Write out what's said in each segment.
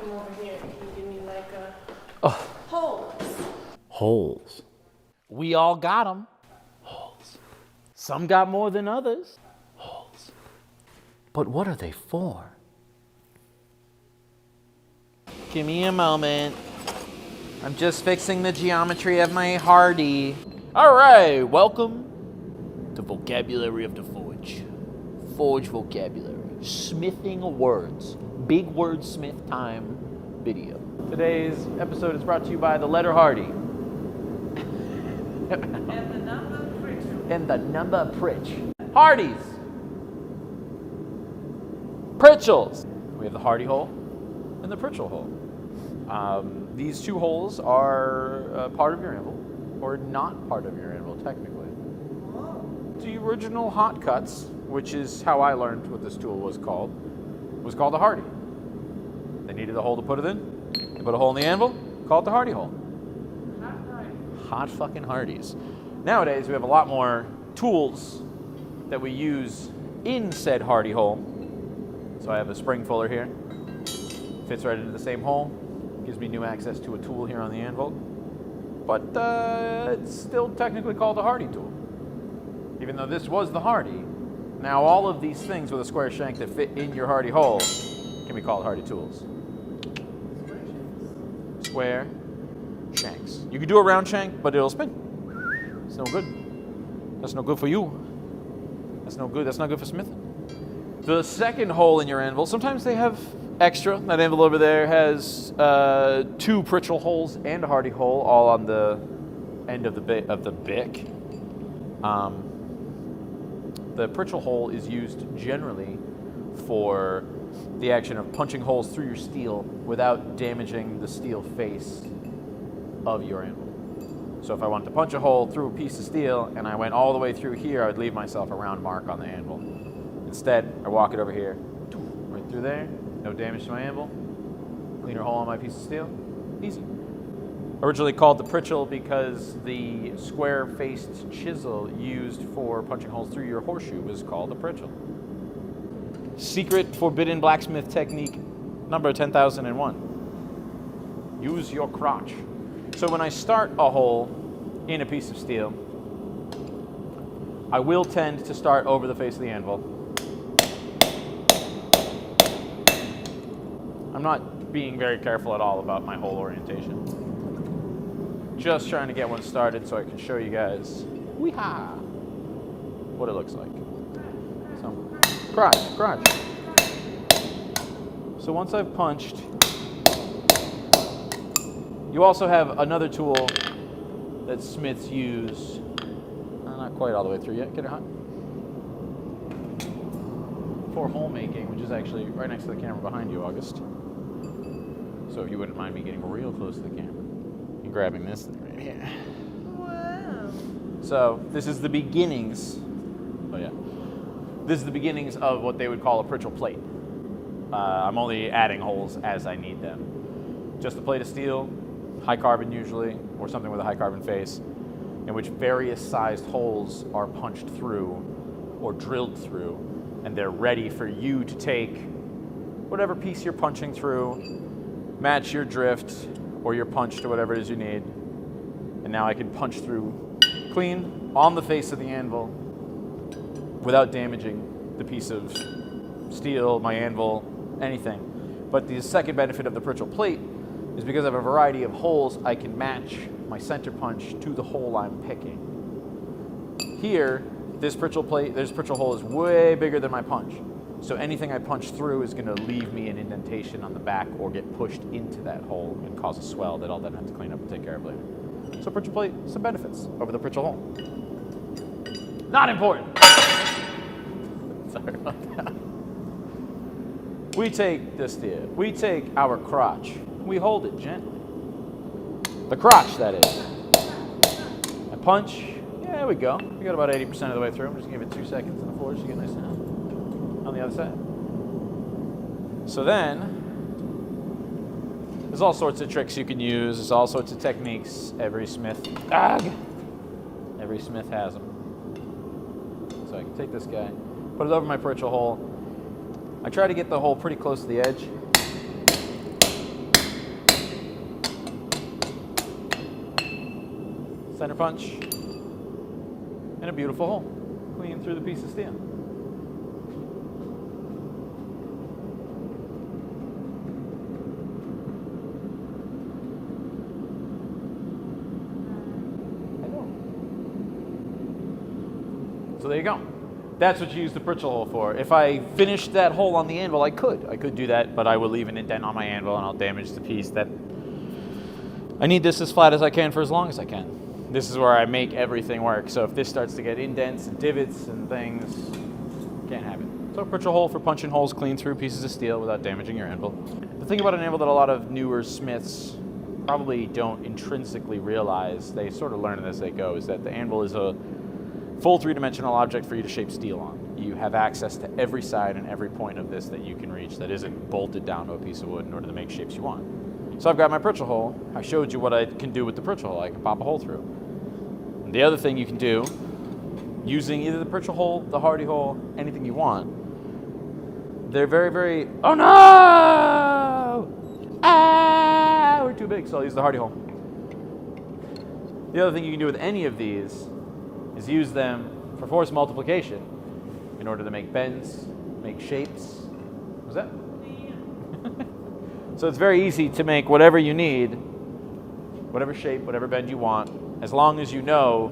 come over here, can you give me like holes? Holes. We all got them. Holes. Some got more than others. Holes. But what are they for? Give me a moment. I'm just fixing the geometry of my Hardie. All right, welcome to Vocabulary of the Forge. Forge vocabulary. Smithing words. Big wordsmith time video. Today's episode is brought to you by the letter Hardie. And the number Pritchel. And the number Pritch. Hardies. Pritchels. We have the Hardie hole and the Pritchel hole. These two holes are part of your anvil, or not part of your anvil, technically. The original hot cuts, which is how I learned what this tool was called a Hardie. They needed a hole to put it in. They put a hole in the anvil, call it the Hardie hole. Hot fucking Hardies. Nowadays, we have a lot more tools that we use in said Hardie hole. So I have a spring fuller here. Fits right into the same hole. Gives me new access to a tool here on the anvil. But it's still technically called a Hardie tool. Even though this was the Hardie, now all of these things with a square shank that fit in your Hardie hole can be called Hardie tools. Square shanks. You can do a round shank, but it'll spin. It's no good. That's no good for you. That's no good. That's not good for smithing. The second hole in your anvil, sometimes they have extra. That anvil over there has 2 Pritchel holes and a Hardie hole, all on the end of the bick. The Pritchel hole is used generally for the action of punching holes through your steel without damaging the steel face of your anvil. So if I wanted to punch a hole through a piece of steel and I went all the way through here, I would leave myself a round mark on the anvil. Instead, I walk it over here, right through there, no damage to my anvil, cleaner hole on my piece of steel, easy. Originally called the Pritchel because the square-faced chisel used for punching holes through your horseshoe was called a Pritchel. Secret forbidden blacksmith technique number 10,001. Use your crotch. So when I start a hole in a piece of steel, I will tend to start over the face of the anvil. I'm not being very careful at all about my hole orientation. Just trying to get one started so I can show you guys what it looks like. So, crotch. So once I've punched, you also have another tool that smiths use. Not quite all the way through yet. Get it hot. For hole making, which is actually right next to the camera behind you, August. So if you wouldn't mind me getting real close to the camera and grabbing this thing right here. Wow. So this is the beginnings. Oh yeah. This is the beginnings of what they would call a Pritchel plate. I'm only adding holes as I need them. Just a plate of steel, high carbon usually, or something with a high carbon face, in which various sized holes are punched through or drilled through, and they're ready for you to take whatever piece you're punching through, match your drift or your punch to whatever it is you need, and now I can punch through clean on the face of the anvil without damaging the piece of steel, my anvil, anything. But the second benefit of the Pritchel plate is because I have a variety of holes, I can match my center punch to the hole I'm picking. Here, this Pritchel hole is way bigger than my punch. So anything I punch through is going to leave me an indentation on the back or get pushed into that hole and cause a swell that I'll then have to clean up and take care of later. So Pritchel plate, some benefits over the Pritchel hole. Not important. Sorry about that. We take this here. We take our crotch. We hold it gently. The crotch, that is. I punch. Yeah, there we go. We got about 80% of the way through. I'm just going to give it 2 seconds on the floor so you get nice and hot. On the other side. So then, there's all sorts of tricks you can use. There's all sorts of techniques. Every smith has them. So I can take this guy, put it over my Pritchel hole. I try to get the hole pretty close to the edge. center punch, and a beautiful hole, clean through the piece of steel. So there you go. That's what you use the Pritchel hole for. If I finished that hole on the anvil, I could do that, but I will leave an indent on my anvil and I'll damage the piece. That I need this as flat as I can for as long as I can. This is where I make everything work. So if this starts to get indents and divots and things, can't have it. So Pritchel hole for punching holes clean through pieces of steel without damaging your anvil. The thing about an anvil that a lot of newer smiths probably don't intrinsically realize, they sort of learn as they go, is that the anvil is a full three-dimensional object for you to shape steel on. You have access to every side and every point of this that you can reach that isn't bolted down to a piece of wood in order to make shapes you want. So I've got my Pritchel hole. I showed you what I can do with the Pritchel hole. I can pop a hole through. And the other thing you can do, using either the Pritchel hole, the Hardie hole, anything you want, they're very, very, oh no! Ah, we're too big, so I'll use the Hardie hole. The other thing you can do with any of these is use them for force multiplication in order to make bends, make shapes. Was that? So it's very easy to make whatever you need, whatever shape, whatever bend you want, as long as you know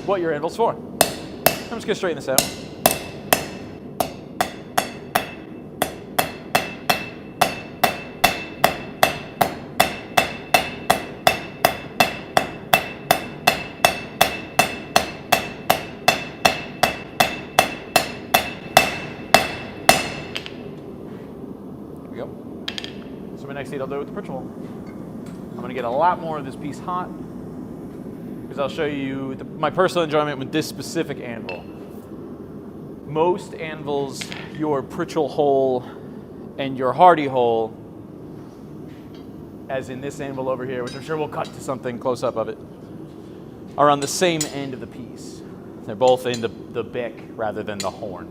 what your anvil's for. I'm just going to straighten this out. So my next deed I'll do it with the Pritchel hole. I'm going to get a lot more of this piece hot because I'll show you my personal enjoyment with this specific anvil. Most anvils, your Pritchel hole and your Hardie hole, as in this anvil over here, which I'm sure we'll cut to something close up of it, are on the same end of the piece. They're both in the bick rather than the horn.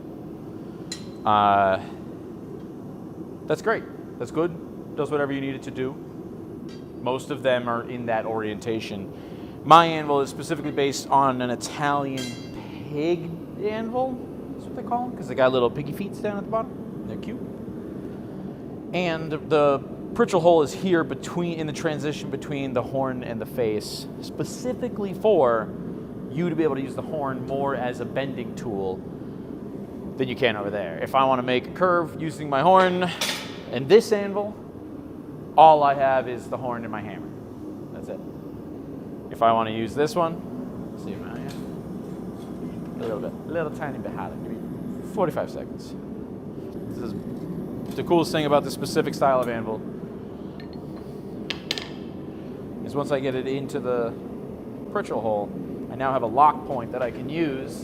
That's great. That's good. Does whatever you need it to do. Most of them are in that orientation. My anvil is specifically based on an Italian pig anvil. That's what they call them, because they got little piggy feet down at the bottom. They're cute. And the Pritchel hole is here in the transition between the horn and the face, specifically for you to be able to use the horn more as a bending tool than you can over there. If I want to make a curve using my horn and this anvil, all I have is the horn and my hammer. That's it. If I want to use this one, let's see, a little tiny bit hotter. Give me 45 seconds. This is the coolest thing about this specific style of anvil is once I get it into the Pritchel hole, I now have a lock point that I can use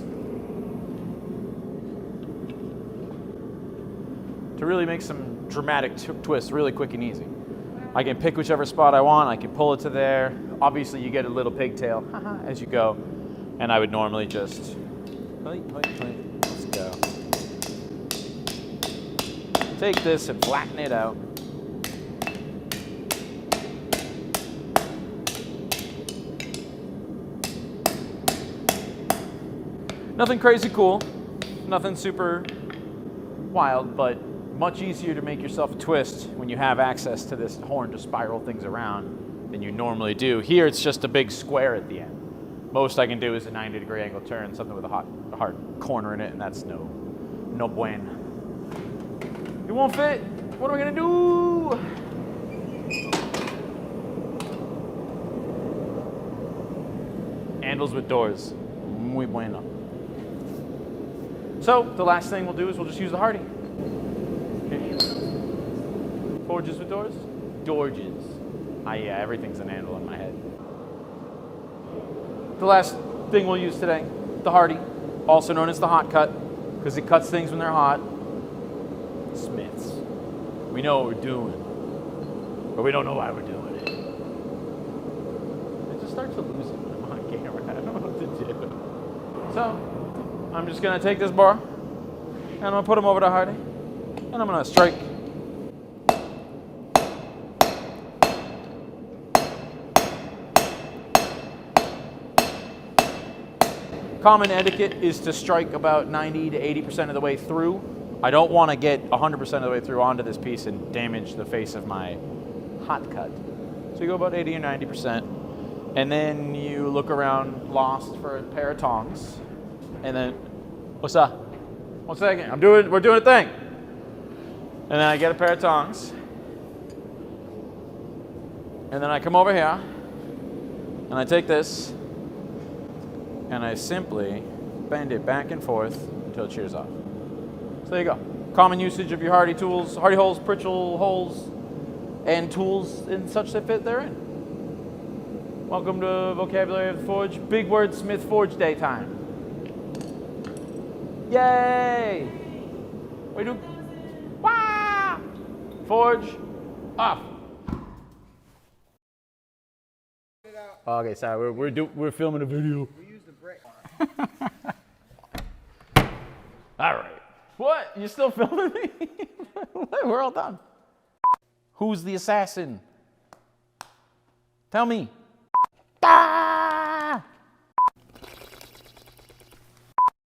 to really make some dramatic twists really quick and easy. I can pick whichever spot I want, I can pull it to there. Obviously you get a little pigtail as you go, and I would normally just, let's go. Take this and flatten it out. Nothing crazy cool, nothing super wild, but much easier to make yourself a twist when you have access to this horn to spiral things around than you normally do. Here it's just a big square at the end. Most I can do is a 90-degree angle turn, something with a hard corner in it, and that's no bueno. It won't fit. What am I gonna do? Handles with doors. Muy bueno. So the last thing we'll do is we'll just use the Hardie. Forges with doors? Dorges. Yeah, everything's an handle in my head. The last thing we'll use today, the Hardie, also known as the hot cut, because it cuts things when they're hot. Smiths. We know what we're doing, but we don't know why we're doing it. I just start to lose it when I'm on camera. I don't know what to do. So, I'm just going to take this bar, and I'm going to put them over to Hardie, and I'm going to strike. Common etiquette is to strike about 90 to 80% of the way through. I don't want to get 100% of the way through onto this piece and damage the face of my hot cut. So you go about 80 or 90%. And then you look around lost for a pair of tongs. And then, what's up? 1 second, we're doing a thing. And then I get a pair of tongs. And then I come over here. And I take this. And I simply bend it back and forth until it shears off. So there you go. Common usage of your Hardie tools, Hardie holes, Pritchel holes, and tools and such that fit therein. Welcome to Vocabulary of the Forge. Big word Smith Forge Day time. Yay! We do. Wah! Forge off. Okay, sorry. We're filming a video. We used the brick. All right. What? You still filming me? We're all done. Who's the assassin? Tell me.